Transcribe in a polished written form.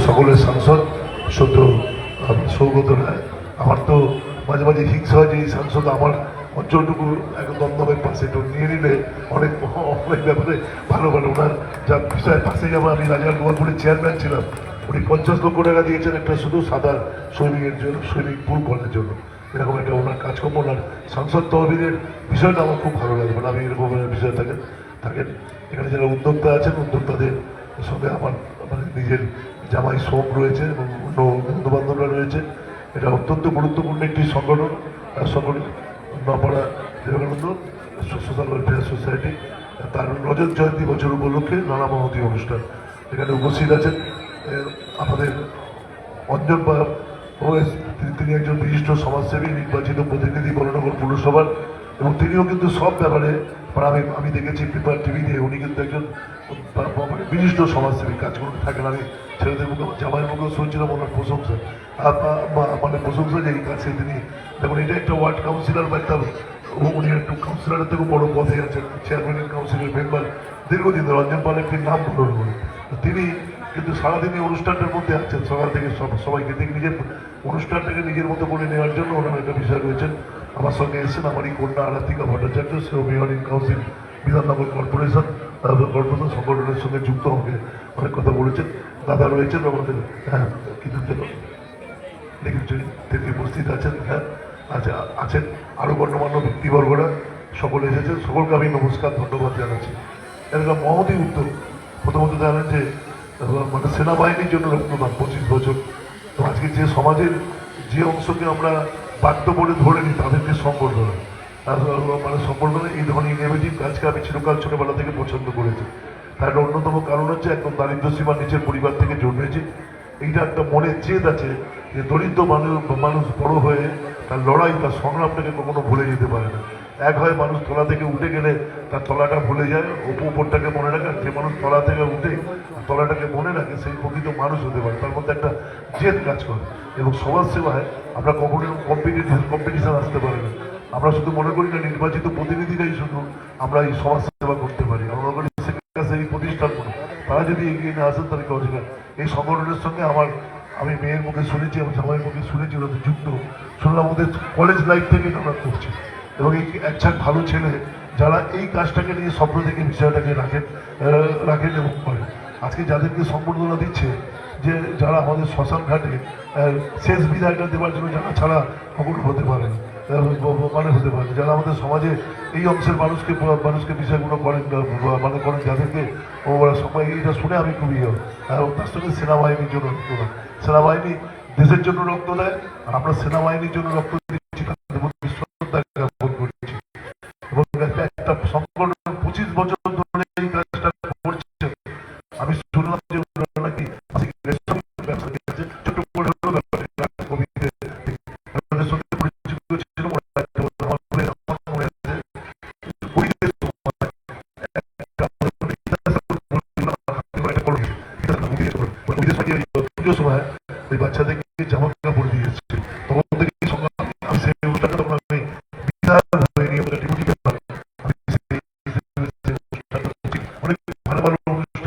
সকলের সাংসদ সদ্য সৌগত রায়। আমার তো মাঝে মাঝে হিংসা হয় যে এই সাংসদ আমার অঞ্চলটুকু একদম দমদমের পাশে একটু নিয়ে নিলে অনেক অনেক ব্যাপারে ভালো ভালো ওনার যা বিষয়ের পাশে যাবো। আমি রাজার গোয়ালপুরের চেয়ারম্যান ছিলাম, উনি 50 লক্ষ টাকা দিয়েছেন একটা শুধু সাদা সুইমিংয়ের জন্য, সুইমিং পুল করার জন্য। এরকম একটা ওনার কাজকর্ম, ওনার সাংসদ তহবিলের বিষয়টা আমার খুব ভালো লাগে। মানে আমি এরকম বিষয় থাকেন এখানে যারা উদ্যোক্তা আছেন, উদ্যোক্তাদের সঙ্গে আমার মানে নিজের জামাই সোম রয়েছে এবং অন্য বন্ধু বান্ধবরা রয়েছে। এটা অত্যন্ত গুরুত্বপূর্ণ একটি সংগঠন। নপাড়া বিবেকানন্দ সোশ্যাল ওয়েলফেয়ার সোসাইটি, তার রজত জয়ন্তী বছর উপলক্ষে নানা মহতী অনুষ্ঠান। এখানে উপস্থিত আছেন আমাদের অঞ্জন তিনি একজন বিশিষ্ট সমাজসেবী, নির্বাচিত প্রতিনিধি বড়নগর পুরসভার, এবং তিনিও কিন্তু সব ব্যাপারে আমি দেখেছি পেপার টিভিতে উনি কিন্তু একজন মানে বিশিষ্ট সমাজসেবী কাজ করে থাকেন। আমি ছেলেদের মুখে জামাইয়ের মুখেও শুনছিলাম ওনার প্রশংসা, মানে প্রশংসা যে এই কাছে তিনি দেখুন এটা একটা ওয়ার্ড কাউন্সিলর বা একটা উনি একটু কাউন্সিলরের থেকেও বড় পদে আছেন, চেয়ারম্যান কাউন্সিলের মেম্বার দীর্ঘদিন ধরে। রঞ্জন পাল একটি নাম বলুন, তিনি কিন্তু সারাদিন এই অনুষ্ঠানটার মধ্যে আছেন, সকাল থেকে সবাইকে দেখে নিজের অনুষ্ঠানটাকে নিজের মতো করে নেওয়ার জন্য ওনার একটা বিষয় রয়েছেন। আমার সঙ্গে এসেছেন আমারই কন্যা আরাধিকা ভট্টাচার্য, সেও mayor in council Bidhannagar corporation সংগঠনের সঙ্গে যুক্ত হবে, অনেক কথা বলেছেন। দাদা রয়েছেন আমাদের, হ্যাঁ কিন্তু তিনি উপস্থিত আছেন। হ্যাঁ আচ্ছা আছেন আরও গণ্যমান্য ব্যক্তিবর্গরা, সকলে এসেছেন, সকলকে আমি নমস্কার ধন্যবাদ জানাচ্ছি। একটা মহতী উদ্যোগ। প্রথমত জানেন যে মানে সেনাবাহিনীর জন্য রক্তদান 25 বছর। তো আজকে যে সমাজের যে অংশকে আমরা বাধ্য বলে ধরে নিই তাদেরকে সম্বর্ধনা, মানে সম্বর্ধনা এই ধরনের ইনোভেটিভ কাজকে আমি চিরকাল ছোটবেলা থেকে পছন্দ করেছি। তার একটা অন্যতম কারণ হচ্ছে একদম দারিদ্র সীমার নিচের পরিবার থেকে জন্মেছি। এইটা একটা মনের জেদ আছে যে দরিদ্র মানুষ বড় হয়ে তার লড়াই, তার সংগ্রামটাকে কখনো ভুলে যেতে পারে না। এক হয় মানুষ তলা থেকে উঠে গেলে তার তলাটা ভুলে যায়, উপরটাকে মনে রাখে। যে মানুষ তলা থেকে উঠে তলাটাকে মনে রাখে সেই প্রকৃত মানুষ হতে পারে, তার মধ্যে একটা জেদ কাজ করে। এবং সমাজসেবায় আমরা কখনো কম্পিটিশন আসতে পারি না। আমরা শুধু মনে করি না নির্বাচিত প্রতিনিধিরাই শুধু আমরা এই সমাজসেবা করতে পারি, আমরা মনে করি এই প্রতিষ্ঠানগুলো তারা যদি এগিয়ে না আসেন তাদেরকে অধিকার। এই সংগঠনের সঙ্গে আমি মেয়ের মুখে শুনেছি, আমি জামাইয়ের মুখে শুনেছি ওরা যুক্ত, শুনলাম ওদের কলেজ লাইফ থেকে আমরা করছি। এবং এই একজন ভালো ছেলে যারা এই কাজটাকে নিয়ে স্বপ্ন থেকে বিষয়টাকে রাখেন এবং করেন। আজকে যাদেরকে সম্বর্ধনা দিচ্ছে, যে যারা আমাদের শ্মশান ঘাটে শেষ বিদায়টা দেওয়ার জন্য যারা ছাড়া কখনো হতে পারে মানে হতে পারে, যারা আমাদের সমাজে এই অংশের মানুষকে বিষয়গুলো করেন মানে করেন, যাদেরকে ওরা সবাই এটা শুনে আমি খুবই তার সঙ্গে সেনাবাহিনীর জন্য রক্তদান। সেনাবাহিনী দেশের জন্য রক্ত দেয়, আর আমরা সেনাবাহিনীর জন্য রক্ত দিচ্ছি, তাদের প্রতি শ্রদ্ধা জ্ঞাপন করছি। এবং একটা সংগঠন 25 বছর ধরে এই কাজটা করছে। আমি শুনলাম যে নাকি ছোট করে সময় ওই বাচ্চাদেরকে জামা কাপড় দিয়েছে, তখন থেকে আমি সেই অনুষ্ঠানটা তখন আমি অনেক ভালো ভালো অনুষ্ঠান